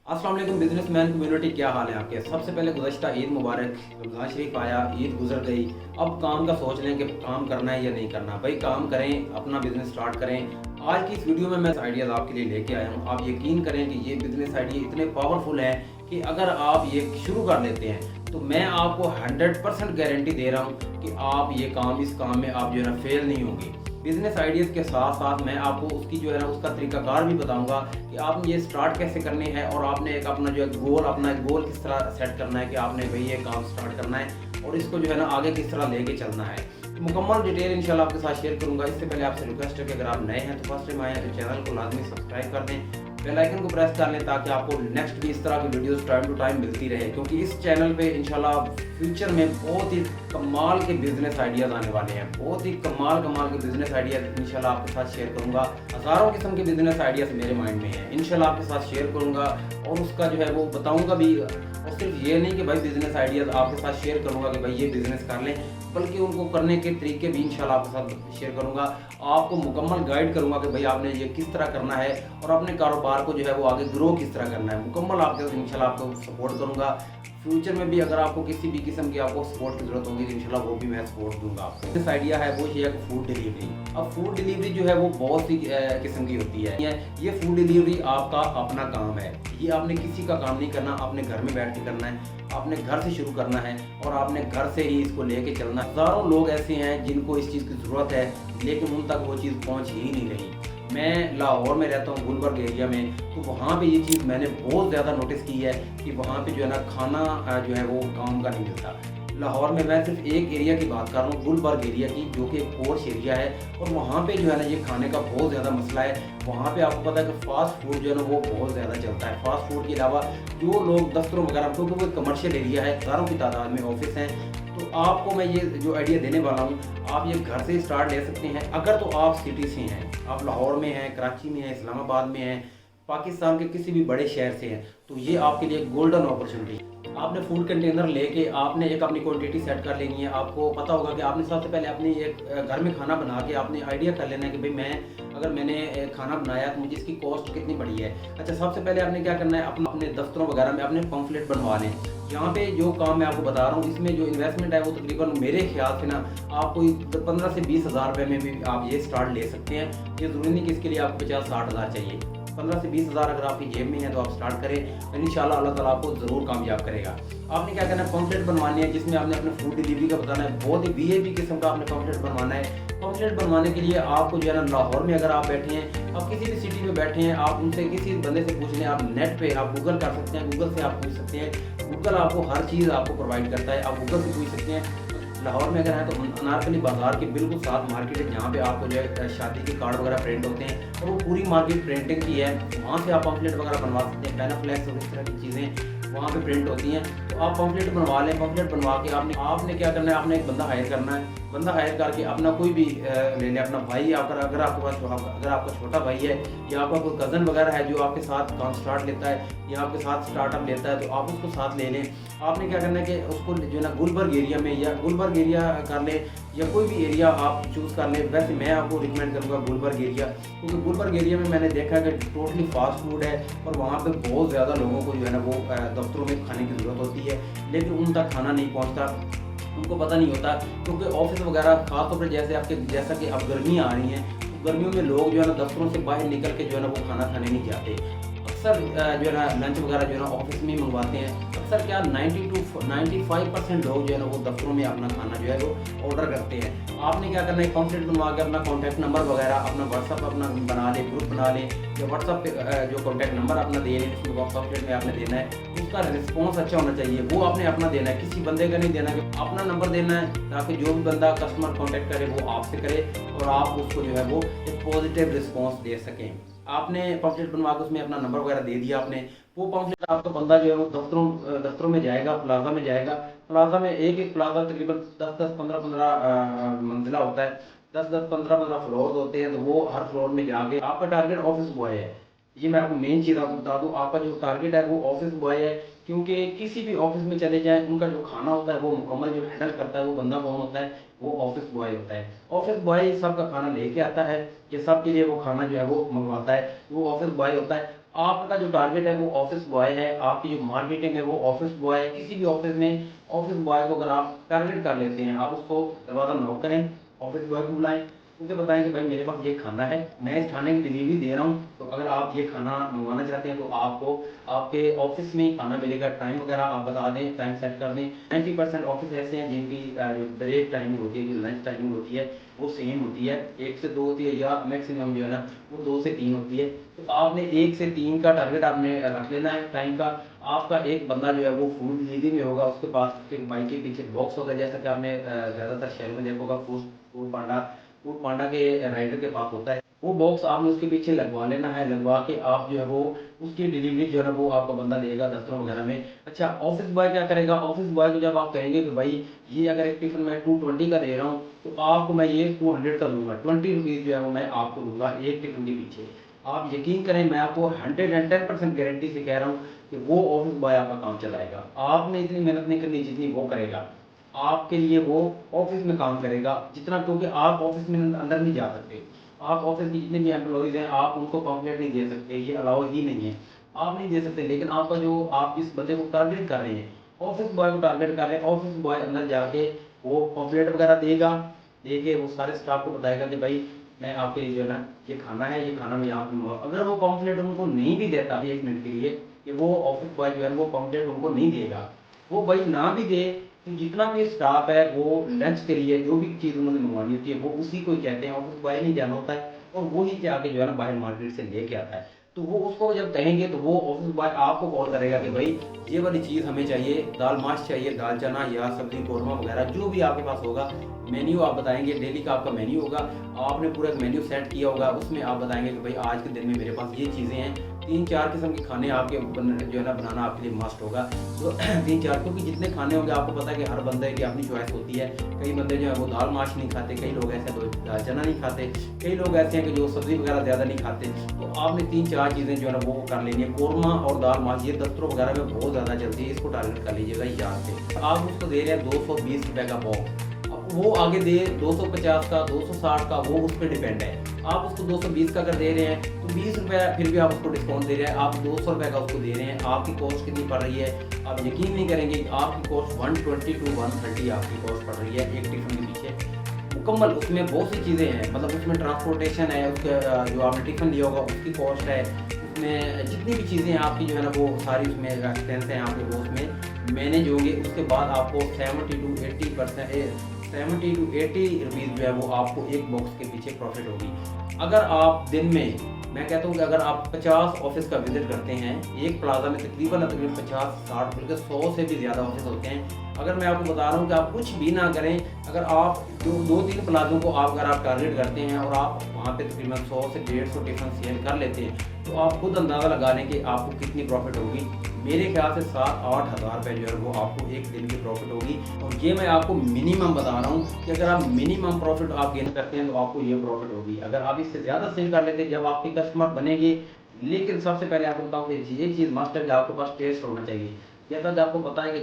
अस्सलाम वालेकुम businessman community, क्या हाल है आपके। सबसे पहले गुज़श्ता ईद मुबारक। रमज़ान शरीफ आया, ईद गुजर गई। अब काम का सोच लें कि काम करना है या नहीं करना। भाई काम करें, अपना बिजनेस स्टार्ट करें। आज की इस वीडियो में मैं आइडियाज़ आपके लिए लेके आया हूँ। आप यकीन करें कि ये बिजनेस आइडिया इतने पावरफुल हैं कि अगर आप ये शुरू कर लेते हैं तो मैं आपको 100% गारंटी दे रहा हूँ कि आप इस काम में आप जो है ना फेल नहीं होंगे। बिजनेस आइडियाज़ के साथ साथ मैं आपको उसकी जो है ना उसका तरीकाकार भी बताऊंगा कि आपने ये स्टार्ट कैसे करने हैं और आपने एक अपना जो है अपना गोल किस तरह सेट करना है कि आपने भाई ये काम स्टार्ट करना है और इसको जो है ना आगे किस तरह लेके चलना है। तो मुकम्मल डिटेल इंशाल्लाह आपके साथ शेयर करूंगा। इससे पहले आपसे रिक्वेस्ट है कि अगर आप नए हैं तो फर्स्ट टाइम आए हैं तो चैनल को लाजमी सब्सक्राइब कर दें, बेल आइकन को प्रेस कर लें ताकि आपको नेक्स्ट भी इस तरह की वीडियोस टाइम टू टाइम मिलती रहे, क्योंकि इस चैनल पे इंशाल्लाह फ्यूचर में बहुत ही कमाल के बिजनेस आइडियाज़ आने वाले हैं। बहुत ही कमाल के बिजनेस आइडियाज़ इंशाल्लाह आपके साथ शेयर करूंगा। हज़ारों किस्म के बिजनेस आइडियाज़ मेरे माइंड में हैं, इंशाल्लाह आपके साथ शेयर करूंगा और उसका जो है वो बताऊंगा भी। और सिर्फ ये नहीं कि भाई बिजनेस आइडियाज़ आपके साथ शेयर करूंगा कि भाई ये बिजनेस कर लें, बल्कि उनको करने के तरीके भी इंशाल्लाह आपके साथ शेयर करूंगा। आपको मुकम्मल गाइड करूंगा कि भाई आपने ये किस तरह करना है और अपने कारोबार को जो है वो आगे ग्रो किस तरह करना है। मुकम्मल आपके इंशाल्लाह आपको सपोर्ट करूंगा। फ्यूचर में भी अगर आपको किसी भी किस्म की आपको सपोर्ट की जरूरत होगी तो इंशाल्लाह वो भी मैं सपोर्ट दूंगा आपको। दिस आइडिया है वो ये है फूड डिलीवरी। अब फूड डिलीवरी जो है वो बहुत सी किस्म की होती है। ये फूड डिलीवरी आपका अपना काम है। ये आपने किसी का काम नहीं करना, आपने घर में बैठ के करना है, आपने घर से शुरू करना है और आपने घर से ही इसको लेके चलना है। हज़ारों लोग ऐसे हैं जिनको इस चीज़ की ज़रूरत है लेकिन उन तक वो चीज़ पहुंच ही नहीं रही। मैं लाहौर में रहता हूँ, गुलबर्ग एरिया में, तो वहाँ पे ये चीज़ मैंने बहुत ज़्यादा नोटिस की है कि वहाँ पे जो है ना खाना जो है वो काम का नहीं मिलता। लाहौर में मैं सिर्फ एक एरिया की बात कर रहा हूँ, गुलबर्ग एरिया की, जो कि एक पोर्श एरिया है और वहाँ पे जो है ना ये खाने का बहुत ज़्यादा मसला है। वहाँ पे आपको पता है कि फास्ट फूड जो है ना वो बहुत ज़्यादा चलता है। फास्ट फूड के अलावा जो लोग दफ्तरों वगैरह, क्योंकि वो कमर्शियल एरिया है, हज़ारों की तादाद में ऑफिस हैं, तो आपको मैं ये जो आइडिया देने वाला हूँ आप ये घर से स्टार्ट ले सकते हैं। अगर तो आप सिटी से हैं, आप लाहौर में हैं, कराची में हैं, इस्लामाबाद में हैं, पाकिस्तान के किसी भी बड़े शहर से हैं, तो ये आपके लिए गोल्डन अपॉर्चुनिटी। आपने फूड कंटेनर लेके आपने एक अपनी क्वांटिटी सेट कर लेनी है। आपको पता होगा कि आपने सबसे पहले अपनी एक घर में खाना बना के आपने आइडिया कर लेना है कि भाई मैंने खाना बनाया तो मुझे इसकी कॉस्ट कितनी पड़ी है। अच्छा, सबसे पहले आपने क्या करना है, अपने दफ्तरों वगैरह में अपने पम्फलेट बनवा लें। यहाँ पे जो काम मैं आपको बता रहा हूँ इसमें जो इन्वेस्टमेंट है वो तकरीबन मेरे ख्याल से ना आपको 15 से 20 हज़ार रुपये में भी आप ये स्टार्ट ले सकते हैं। ये ज़रूरी नहीं कि इसके लिए आपको 50-60 हज़ार चाहिए। 15 से 20 हज़ार अगर आपकी जेब में है तो आप स्टार्ट करें, इंशाल्लाह अल्लाह ताला आपको ज़रूर कामयाब करेगा। आपने क्या करना है, पम्फलेट बनवानी है जिसमें आपने अपने फूड डिलीवरी का बताना है। बहुत ही वीआईपी किस्म का आपने पम्फलेट बनवाना है। पम्फलेट बनवाने के लिए आपको जो है ना लाहौर में अगर आप बैठे हैं, आप किसी भी सिटी में बैठे हैं, आप उनसे किसी बंदे से पूछ लें, आप नेट पे आप गूगल कर सकते हैं, गूगल से आप पूछ सकते हैं। गूगल आपको हर चीज़ आपको प्रोवाइड करता है, आप गूगल से पूछ सकते हैं। लाहौर में अगर है तो अनारकली बाजार के बिल्कुल साथ मार्केट है जहाँ पे आपको जो है शादी के कार्ड वगैरह प्रिंट होते हैं और वो पूरी मार्केट प्रिंटिंग की है। वहाँ से आप पम्फलेट वगैरह बनवा सकते हैं, पैनाफ्लेक्स और इस तरह की चीज़ें वहाँ पे प्रिंट होती हैं। तो आप पम्फलेट बनवा लें। पम्फलेट बनवा के आपने क्या करना है, आपने एक बंदा हायर करना है। बंदा हायर करके अपना कोई भी ले लें, अपना भाई, अगर आपके पास अगर आपका छोटा भाई है या आपका कोई कज़न वगैरह है जो आपके साथ काम स्टार्ट लेता है या आपके साथ स्टार्टअप लेता है तो आप उसको साथ ले लें। आपने क्या करना है कि उसको जो है ना गुलबर्ग एरिया में या गुलबर्ग एरिया कर लें या कोई भी एरिया आप चूज़ कर लें। वैसे मैं आपको रिकमेंड करूँगा गुलबर्ग एरिया, क्योंकि गुलबर्ग एरिया में मैंने देखा कि टोटली फास्ट फूड है और वहाँ पे बहुत ज़्यादा लोगों को जो है ना वो दफ्तरों में खाने की ज़रूरत होती है लेकिन उन तक खाना नहीं पहुँचता, उनको पता नहीं होता। क्योंकि ऑफिस वगैरह खासतौर पर जैसा कि अब गर्मियाँ आ रही हैं तो गर्मियों में लोग जो है ना दफ्तरों से बाहर निकल के जो है ना वो खाना खाने नहीं जाते। अक्सर जो है ना लंच वगैरह जो है ना ऑफिस में ही मंगवाते हैं। अक्सर क्या 90 to 95% लोग जो है ना वो दफ्तरों में अपना खाना जो है वो ऑर्डर करते हैं। आपने क्या करना है, पम्फलेट बनवा के अपना कॉन्टैक्ट नंबर वगैरह अपना व्हाट्सअप अपना बना लें, ग्रुप बना लें या व्हाट्सअप पे जो कॉन्टैक्ट नंबर अपना दे लें जिसमें पम्फलेट में आपने देना है। उसका रिस्पॉन्स अच्छा होना चाहिए, वो आपने अपना देना है, किसी बंदे का नहीं देना है। अपना नंबर देना है ताकि जो भी बंदा कस्टमर कॉन्टैक्ट करे वो आपसे करे और आप उसको जो है वो एक पॉजिटिव रिस्पॉन्स दे सकें। आपने पम्फलेट बनवा के उसमें अपना नंबर वगैरह दे दिया आपने, वो पम्फलेट आपका बंदा जो है वो दफ्तरों में जाएगा, प्लाजा में जाएगा। प्लाजा में एक प्लाजा तकरीबन 10-10, 15-15 मंजिला होता है, 10-10, 15-15 फ्लोर होते हैं। तो वो हर फ्लोर में जाके आपका टारगेट ऑफिस बॉय है। ये मैं आपको मेन चीज़ आपको बता दूं, आपका जो टारगेट है वो ऑफिस बॉय है, क्योंकि किसी भी ऑफिस में चले जाएं उनका जो खाना होता है वो मुकम्मल जो हैंडल करता है वो बंदा कौन होता है, वो ऑफिस बॉय होता है। ऑफिस बॉय सबका खाना लेके आता है, ये सब के लिए वो खाना जो है वो मंगवाता है, वो ऑफिस बॉय होता है। आपका जो टारगेट है वो ऑफिस बॉय है, आपकी जो मार्केटिंग है वो ऑफिस बॉय है। किसी भी ऑफिस में ऑफिस बॉय को अगर आप टारगेट कर लेते हैं, आप उसको दरवाज़ा नॉक करें, ऑफिस बॉय को बुलाएं, उनसे बताएं कि भाई मेरे पास ये खाना है, मैं इस खाने की डिलीवरी दे रहा हूँ, तो अगर आप ये खाना मंगवाना चाहते हैं तो आपको आपके ऑफिस में ही खाना मिलेगा। टाइम वगैरह आप बता दें, टाइम सेट कर दें। 90% ऑफिस ऐसे हैं जिनकी जो ब्रेक टाइमिंग होती है, जो लंच टाइमिंग होती है वो सेम होती है, 1 से 2 होती है, या मैक्सिमम जो है ना वो 2 से 3 होती है। तो आपने 1 से 3 का टारगेट आपने रख लेना है टाइम का। आपका एक बंदा जो है वो फूड डिलीवरी में होगा, उसके पास एक बाइक के पीछे बॉक्स होगा, जैसा कि आपने ज़्यादातर शहरों में देखा होगा, फूड पांडा के राइडर के पास होता है। वो बॉक्स आपने उसके पीछे लगवा लेना है, लगवा के आप जो है वो उसकी डिलीवरी जो है ना वो आपका बंदा देगा दफ्तरों वगैरह में। अच्छा, ऑफिस बॉय क्या करेगा? ऑफिस बॉय को जब आप कहेंगे कि भाई ये अगर एक टिफिन मैं 220 का दे रहा हूँ, तो आपको मैं ये 200 का दूंगा, 20 रुपीज़ जो है वो मैं आपको दूंगा एक टिफिन के पीछे। आप यकीन करें, मैं आपको 110% गारंटी से कह रहा हूँ कि वो ऑफिस बॉय आपका काम चलाएगा। आपने इतनी मेहनत नहीं करनी जितनी वो करेगा, आपके लिए वो ऑफिस में काम करेगा जितना, क्योंकि आप ऑफिस में अंदर नहीं जा सकते। आप ऑफिस की जितने भी एम्प्लॉयज़ हैं आप उनको पॉम्पलेट नहीं दे सकते, ये अलाउ ही नहीं है, आप नहीं दे सकते। लेकिन आपका जो आप जिस बंदे को टारगेट कर रहे हैं, ऑफिस बॉय को टारगेट कर रहे हैं, ऑफिस बॉय अंदर जाके वो पॉम्पलेट वगैरह देगा, दे के वो सारे स्टाफ को बताएगा कि भाई मैं आपके लिए जो है ना ये खाना है, ये खाना मैं यहाँ पे मंगवाऊँ। अगर वो पॉम्पलेट उनको नहीं भी देता 1 मिनट के लिए, कि वो ऑफिस बॉय जो है वो पॉम्पलेट उनको नहीं देगा, वो भाई ना भी दे, तो जितना भी स्टाफ है वो लंच के लिए जो भी चीज़ उन्होंने मंगवानी होती है वो उसी को ही कहते हैं, ऑफिस बॉय नहीं जाना होता है, और वो ही जाके जो है ना बाहर मार्केट से लेके आता है। तो वो उसको जब कहेंगे तो वो ऑफिस बॉय आपको कॉल करेगा कि भाई ये वाली चीज़ हमें चाहिए, दाल माश चाहिए, दाल चना या सब्जी कौरमा वगैरह जो भी आपके पास होगा। मेन्यू आप बताएंगे, डेली का आपका मेन्यू होगा, आपने पूरा एक मेन्यू सेट किया होगा, उसमें आप बताएंगे कि भाई आज के दिन में मेरे पास ये चीज़ें हैं, 3-4 किस्म के खाने आपके जो है ना बनाना आपके लिए मस्ट होगा। तो 3-4, क्योंकि जितने खाने होंगे आपको पता है कि हर बंदे की अपनी चॉइस होती है। कई बंदे जो है वो दाल माश नहीं खाते, कई लोग ऐसे तो दाल चना नहीं खाते, कई लोग ऐसे हैं कि जो सब्ज़ी वगैरह ज़्यादा नहीं खाते। तो आपने 3-4 चीज़ें जो है ना वो कर लेनी है। कौरमा और दाल माश ये दफ्तरों वगैरह में बहुत ज़्यादा चलती है, इसको टारगेट कर लीजिएगा याद से। आप उसको दे रहे हैं 220 रुपये का बॉक्स, अब वो आगे दे 250 का, 260 का, वो उस पर डिपेंड है। आप उसको 220 का अगर दे रहे हैं तो 20 रुपये फिर भी आप उसको डिस्काउंट दे रहे हैं, आप 200 रुपये का उसको दे रहे हैं, आपकी कॉस्ट कितनी पड़ रही है? आप यकीन नहीं करेंगे, आपकी कॉस्ट 120 to 130 आपकी कॉस्ट पड़ रही है एक टिफिन के पीछे मुकम्मल। उसमें बहुत सी चीज़ें हैं, मतलब उसमें ट्रांसपोर्टेशन है, उसके जो आपने टिफिन लिया होगा उसकी कॉस्ट है, उसमें जितनी भी चीज़ें हैं आपकी जो है ना वो सारी उसमें एक्सपेंस हैं आपके वो उसमें मैनेज होंगे। उसके बाद आपको 70 to 80 रुपीज़ जो है वो आपको एक बॉक्स के पीछे प्रॉफिट होगी। अगर आप दिन में, मैं कहता हूँ कि अगर आप 50 ऑफिस का विजिट करते हैं, एक प्लाजा में तकरीबन 50-60 बल्कि 100 से भी ज़्यादा ऑफिस होते हैं। अगर मैं आपको बता रहा हूँ कि आप कुछ भी ना करें, अगर आप जो 2-3 प्लाजों को आप अगर आप टारगेट करते हैं और आप वहाँ पे तकरीबन 100 से 150 टिफिन सेल कर लेते हैं, तो आप खुद अंदाज़ा लगा लें कि आपको कितनी प्रॉफिट होगी। मेरे ख्याल से 7-8 हज़ार रुपये जो है वो आपको एक दिन की प्रॉफिट होगी। और ये मैं आपको मिनिमम बता रहा हूँ कि अगर आप मिनिमम प्रॉफिट आप गेन करते हैं तो आपको ये प्रॉफिट होगी। अगर आप इससे ज़्यादा सेल कर लेते हैं जब आपके कस्टमर बनेंगे, लेकिन सबसे पहले आपको बताऊँ कि एक चीज़ मस्ट है कि आपके पास टेस्ट होना चाहिए। जैसा कि आपको पता है कि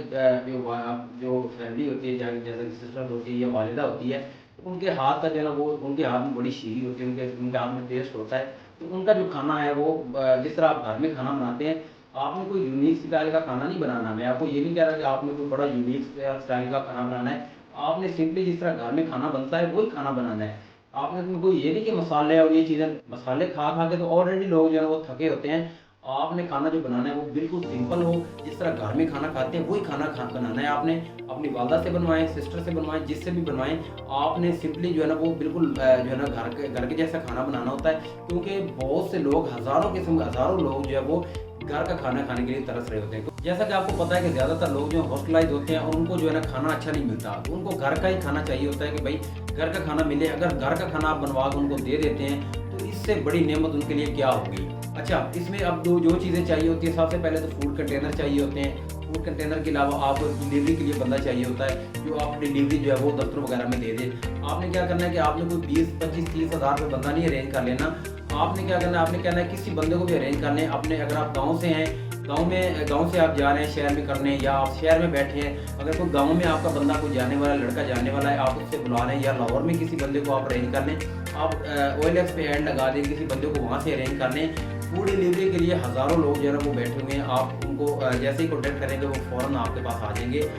जो फैमिली होती है, जैसे कि सिस्टर होती है या वालिदा होती है, तो उनके हाथ का जो है ना वो उनके हाथ में बड़ी शीरी होती है, उनके हाथ में टेस्ट होता है। तो उनका जो खाना है वो जिस तरह आप घर में खाना बनाते हैं, आपने कोई यूनिक स्टाइल का खाना नहीं बनाना। मैं आपको ये नहीं कह रहा कि आपने कोई बड़ा यूनिक स्टाइल का खाना बनाना है, आपने सिंपली जिस तरह घर में खाना बनता है वही खाना बनाना है। आपने उसमें कोई ये नहीं कि मसाले और ये चीज़ें, मसाले खा खा के तो ऑलरेडी लोग जो है वो थके होते हैं। आपने खाना जो बनाना है वो बिल्कुल सिंपल हो, जिस तरह घर में खाना खाते हैं वही खाना बनाना है। आपने अपनी वालदा से बनवाएं, सिस्टर से बनवाएं, जिससे भी बनवाएं, आपने सिंपली जो है ना वो बिल्कुल जो है ना घर के जैसा खाना बनाना होता है। क्योंकि बहुत से लोग, हज़ारों लोग जो है वो घर का खाना खाने के लिए तरस रहे होते हैं। तो जैसा कि आपको पता है कि ज़्यादातर लोग जो हॉस्टलाइज होते हैं और उनको जो है ना खाना अच्छा नहीं मिलता, तो उनको घर का ही खाना चाहिए होता है कि भाई घर का खाना मिले। अगर घर का खाना आप बनवा के उनको दे देते हैं तो इससे बड़ी नेमत उनके लिए क्या होगी। अच्छा, इसमें अब जो चीज़ें चाहिए होती है, सबसे पहले तो फूड कंटेनर चाहिए होते हैं। फूड कंटेनर के अलावा आपको डिलीवरी के लिए बंदा चाहिए होता है जो आप डिलीवरी जो है वो दफ्तर वगैरह में दे दे। आपने क्या करना है कि आपने कोई 20-25-30 हज़ार रुपये बंदा नहीं अरेंज कर लेना। आपने क्या करना है, आपने कहना है किसी बंदे को भी अरेंज करने अपने। अगर आप गाँव से हैं, गांव से आप जा रहे हैं शहर में करने, या आप शहर में बैठे हैं, अगर कोई गांव में आपका बंदा कोई जाने वाला, लड़का जाने वाला है, आप उससे बुला रहे हैं, या लाहौर में किसी बंदे को आप अरेंज कर लें, आप OLX पे ऐड लगा दें, किसी बंदे को वहाँ से अरेंज कर लें। फूड डिलीवरी के लिए हज़ारों लोग जो है ना वो बैठे हुए हैं। आप उनको जैसे ही कॉन्टैक्ट करेंगे वो फ़ौरन आपके पास आ जाएंगे।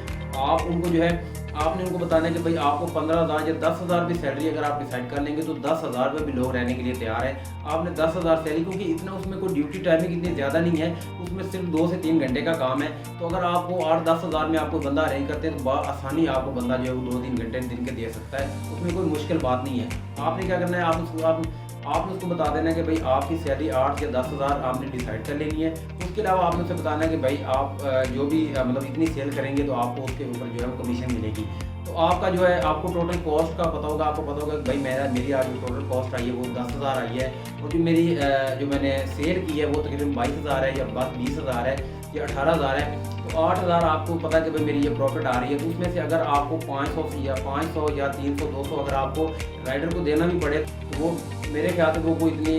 आप उनको जो है आपने उनको बताना है कि भाई आपको 15,000 या 10,000 भी सैलरी अगर आप डिसाइड कर लेंगे तो 10,000 पे भी लोग रहने के लिए तैयार हैं। आपने 10,000 सैलरी, क्योंकि इतना उसमें कोई ड्यूटी टाइमिंग इतनी ज़्यादा नहीं है, उसमें सिर्फ 2 से 3 घंटे का काम है। तो अगर आप वो 8-10 हज़ार में आपको बंदा अरेंज करते हैं तो आसानी आपको बंदा जो है वो 2-3 घंटे दिन के दे सकता है, उसमें कोई मुश्किल बात नहीं है। आपने क्या करना है, आपने उसको बता देना है कि भाई आपकी सैलरी 8 या 10,000 आपने डिसाइड कर लेनी है। उसके अलावा आपने उसे बताना है कि भाई आप जो भी मतलब इतनी सेल करेंगे तो आपको उसके ऊपर जो है वो कमीशन मिलेगी। तो आपका जो है आपको टोटल कॉस्ट का पता होगा, आपको पता होगा कि भाई मेरी आज जो टोटल कॉस्ट आई है वो 10,000 आई है, और जो मेरी जो मैंने सेल की है वो तकरीबन 22,000 है या 20,000 है या 18,000 है। तो 8,000 आपको पता है कि भाई मेरी ये प्रॉफिट आ रही है। तो उसमें से अगर आपको 500 या 300 200 अगर आपको राइडर को देना भी पड़े तो वो मेरे ख्याल से वो कोई इतनी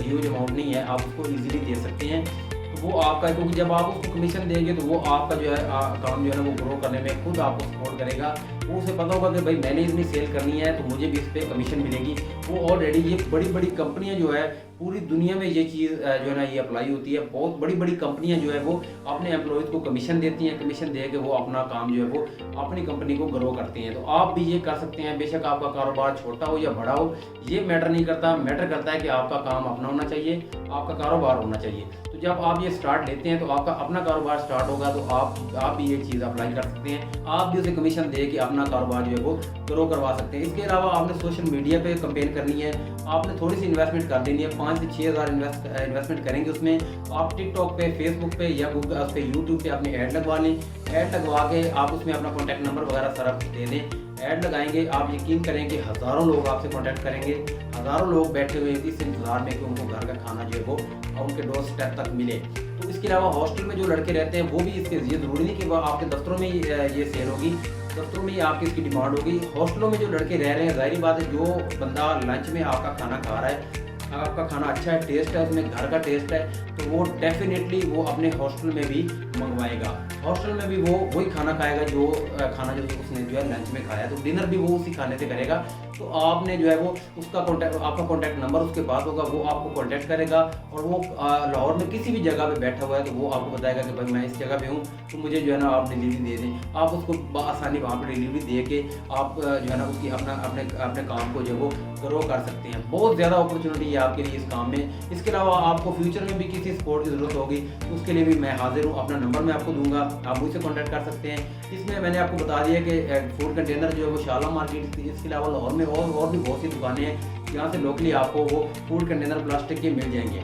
ह्यूज अमाउंट नहीं है, आप उसको ईजिली दे सकते हैं। तो वो आपका, क्योंकि जब आप उसको कमीशन देंगे तो वो आपका जो है काम जो है ना वो ग्रो करने में खुद आपको सपोर्ट करेगा। वो उसे पता होगा कि भाई मैंने इतनी सेल करनी है तो मुझे भी इस पर कमीशन मिलेगी। वो ऑलरेडी ये बड़ी बड़ी कंपनियां जो है पूरी दुनिया में ये चीज़ जो है ना ये अप्लाई होती है। बहुत बड़ी बड़ी कंपनियां जो है वो अपने एम्प्लॉयज़ को कमीशन देती हैं, कमीशन दे के वो अपना काम जो है वो अपनी कंपनी को ग्रो करते हैं। तो आप भी ये कर सकते हैं, बेशक आपका कारोबार छोटा हो या बड़ा हो, ये मैटर नहीं करता। मैटर करता है कि आपका काम अपना होना चाहिए, आपका कारोबार होना चाहिए। तो जब आप ये स्टार्ट लेते हैं तो आपका अपना कारोबार स्टार्ट होगा तो आप भी ये चीज़ अप्लाई कर सकते हैं। आप भी उसे कमीशन दे के अपना कारोबार जो है वो ग्रो करवा सकते हैं। इसके अलावा आपने सोशल मीडिया पे कैंपेन करनी है, आपने थोड़ी सी इन्वेस्टमेंट कर देनी है, 5 से 6 हज़ार इन्वेस्टमेंट करेंगे उसमें। आप टिकटॉक पे, फेसबुक पे या गूगल उस पर यूट्यूब पे अपनी ऐड लगवा लें। ऐड लगवा के आप उसमें अपना कॉन्टैक्ट नंबर वगैरह सारा दे दें। ऐड लगाएंगे, आप यकीन करें कि हज़ारों लोग आपसे कॉन्टैक्ट करेंगे। हज़ारों लोग बैठे हुए इस इंतज़ार में कि उनको घर का खाना जो है वो उनके डोर स्टेप तक मिले। तो इसके अलावा हॉस्टल में जो लड़के रहते हैं वो भी इसके, ये ज़रूरी नहीं कि वो आपके दफ्तरों में ये सेल होगी, दफ्तरों में ही आपकी इसकी डिमांड होगी। हॉस्टलों में जो लड़के रह रहे हैं, ज़ाहिर बात है जो बंदा लंच में आपका खाना खा रहा है, आपका खाना अच्छा है, टेस्ट है उसमें, घर का टेस्ट है, तो वो डेफिनेटली वो अपने हॉस्टल में भी मंगवाएगा। हॉस्टल में भी वो वही खाना खाएगा जो खाना जो उसने जो है लंच में खाया, तो डिनर भी वो उसी खाने से करेगा। तो आपने जो है वो उसका कॉन्टैक्ट, आपका कॉन्टैक्ट नंबर उसके पास होगा, वो आपको कॉन्टैक्ट करेगा। और वो लाहौर में किसी भी जगह पे बैठा हुआ है तो वो आपको बताएगा कि भाई मैं इस जगह पे हूँ, तो मुझे जो है ना आप डिलीवरी दे दें। आप उसको आसानी वहाँ पर डिलीवरी दे के आप जो है ना उसकी अपने काम को जो है वो ग्रो कर सकते हैं। बहुत ज़्यादा अपॉर्चुनिटी है आपके लिए इस काम में। इसके अलावा आपको फ्यूचर में भी किसी सपोर्ट की ज़रूरत होगी तो उसके लिए भी मैं हाजिर हूँ। अपना नंबर मैं आपको दूंगा, आप मुझसे कॉन्टैक्ट कर सकते हैं। इसमें मैंने आपको बता दिया कि फूड कंटेनर जो है वो शाला मार्केट, इसके अलावा लाहौर में और भी बहुत सी दुकानें हैं जहाँ से लोकली आपको वो फूड कंटेनर प्लास्टिक के मिल जाएंगे।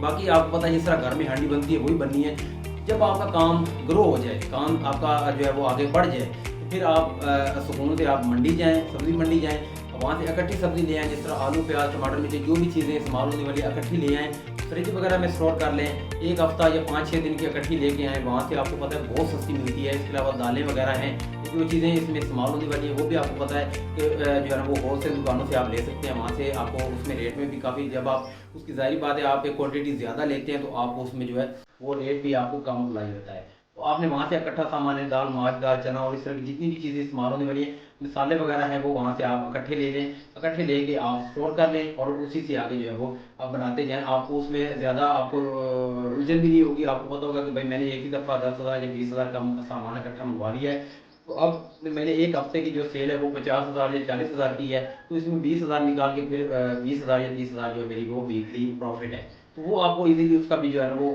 बाकी आपको पता है जिस तरह घर में हांडी बनती है वही बननी है। जब आपका काम ग्रो हो जाए, काम आपका जो है वो आगे बढ़ जाए, तो फिर आप सुकून से आप मंडी जाएँ, सब्ज़ी मंडी जाएँ, वहाँ से इकट्ठी सब्ज़ी ले आएँ। जिस तरह आलू, प्याज, टमाटर, मिर्ची जो भी चीज़ें इस्तेमाल होने वाली इकट्ठी ले आएँ, फ्रिज वगैरह में स्टोर कर लें। एक हफ्ता या 5-6 दिन की इकट्ठी लेके आएँ, वहाँ से आपको पता है बहुत सस्ती मिलती है। इसके अलावा दालें वगैरह हैं, जो चीज़ें इसमें इस्तेमाल होने वाली है वो भी आपको पता है कि जो है ना वो होलसेल दुकानों से आप ले सकते हैं। वहाँ से आपको उसमें रेट में भी काफ़ी, जब आप उसकी ज़ाहिर बात है आप एक क्वान्टिटी ज़्यादा लेते हैं तो आप उसमें जो है वो रेट भी आपको कम अप्लाई होता है। तो आपने वहाँ से इकट्ठा सामान है, दाल, माश, दाल, चना और इस तरह की जितनी भी चीज़ें इस्तेमाल होने वाली है, मसाले वगैरह हैं, वो वहाँ से आप इकट्ठे ले लें। इकट्ठे लेके आप स्टोर कर लें और उसी से आगे जो है वो आप बनाते जाएँ। आपको उसमें ज़्यादा आपको उलझन भी नहीं होगी। आपको पता होगा कि भाई मैंने एक ही दफ़ा 10,000 या 20,000 का सामान इकट्ठा मंगवा लिया है, तो अब मैंने एक हफ्ते की जो सेल है वो 50,000 या 40,000 की है, तो इसमें 20,000 निकाल के फिर 20,000 या 30,000 जो है मेरी वो वीकली प्रॉफिट है। तो वो आपको इजीली उसका भी जो है ना वो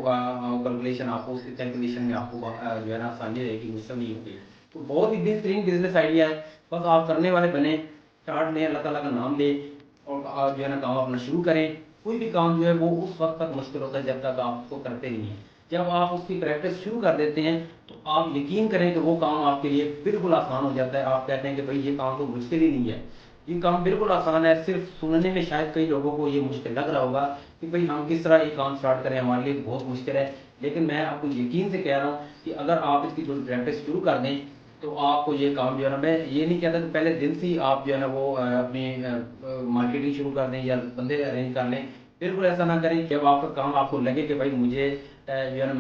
कैलकुलेशन आपको उसकी कैलकुलेशन में आपको जो है ना आसानी रहेगी, मुश्किल नहीं होगी। तो बहुत ही बेहतरीन बिजनेस आइडिया है, बस आप करने वाले बने, स्टार्ट लें, अल्लाह ताला का नाम लें और आप जो है ना काम अपना शुरू करें। कोई भी काम जो है वो उस वक्त तक मुश्किल होता है जब तक आप उसको करते नहीं हैं। जब आप उसकी प्रैक्टिस शुरू कर देते हैं तो आप यकीन करें कि वो काम आपके लिए बिल्कुल आसान हो जाता है। आप कहते हैं कि भाई ये काम तो मुश्किल ही नहीं है, ये काम बिल्कुल आसान है। सिर्फ सुनने में शायद कई लोगों को ये मुश्किल लग रहा होगा कि भाई हम किस तरह ये काम स्टार्ट करें, हमारे लिए बहुत मुश्किल है। लेकिन मैं आपको यकीन से कह रहा हूँ कि अगर आप इसकी थोड़ी प्रैक्टिस शुरू कर दें तो आपको ये काम जो है ना, मैं ये नहीं कहता कि पहले दिन से ही आप जो है ना वो अपनी मार्केटिंग शुरू कर दें या बंदे अरेंज कर लें। बिल्कुल ऐसा ना करें। जब आपका काम आपको लगे कि भाई मुझे जो है ना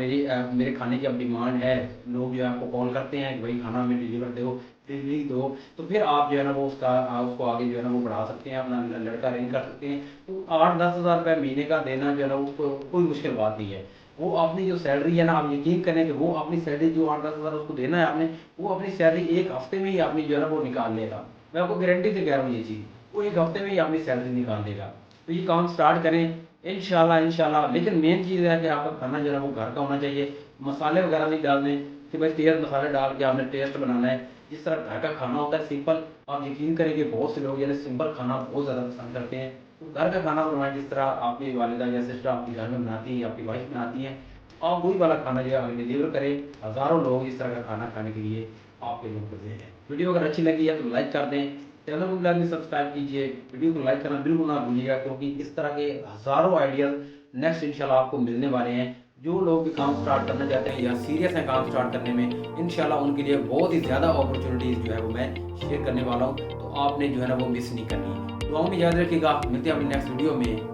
मेरे खाने की अब डिमांड है, लोग जो है आपको कॉल करते हैं कि भाई खाना हमें डिलीवरी दो, तो फिर आप जो है ना वो उसको आगे जो है ना वो बढ़ा सकते हैं, अपना लड़का अरेंज कर सकते हैं। तो 8-10 हज़ार रुपये महीने का देना जो है ना वो कोई मुश्किल बात नहीं है। वो अपनी जो सैलरी है ना, आप यकीन करें कि वो अपनी सैलरी जो 8-10 हज़ार उसको देना है आपने, वो अपनी सैलरी एक हफ्ते में ही अपनी जो है ना वो निकाल लेगा। मैं आपको गारंटी से कह रहा हूँ ये चीज़, वो एक हफ्ते में ही अपनी सैलरी निकाल देगा। तो ये काम स्टार्ट करें इंशाल्लाह इंशाल्लाह। लेकिन मेन चीज़ है कि आपका खाना जो है ना वो घर का होना चाहिए। मसाले वगैरह नहीं डालने कि भाई तेज़ मसाले डाल के आपने टेस्ट बनाना है। जिस तरह घर का खाना होता है सिंपल, आप यकीन करें कि बहुत से लोग यानी सिंपल खाना बहुत ज़्यादा पसंद करते हैं। तो घर का खाना बनवाएं जिस तरह आपकी वालिदा या सिस्टर आपके घर में बनाती है, आपकी वाइफ बनाती हैं। आप वही वाला खाना जो है आगे डिलीवर करें। हज़ारों लोग इस तरह का खाना खाने के लिए आपके मुँह पे हैं। वीडियो अगर अच्छी लगी है तो लाइक कर दें, चैनल को लाइक सब्सक्राइब कीजिए, वीडियो को लाइक करना बिल्कुल ना भूलिएगा, क्योंकि इस तरह के हज़ारों आइडियाज़ नेक्स्ट इंशाल्लाह आपको मिलने वाले हैं। जो लोग भी काम स्टार्ट करना चाहते हैं या सीरियस हैं काम स्टार्ट करने में, इंशाल्लाह उनके लिए बहुत ही ज़्यादा अपॉर्चुनिटीज़ जो है वो मैं शेयर करने वाला हूँ। तो आपने जो है ना वो मिस नहीं करनी। दुआओं में याद रखिएगा, मिलते हैं अपनी नेक्स्ट वीडियो में।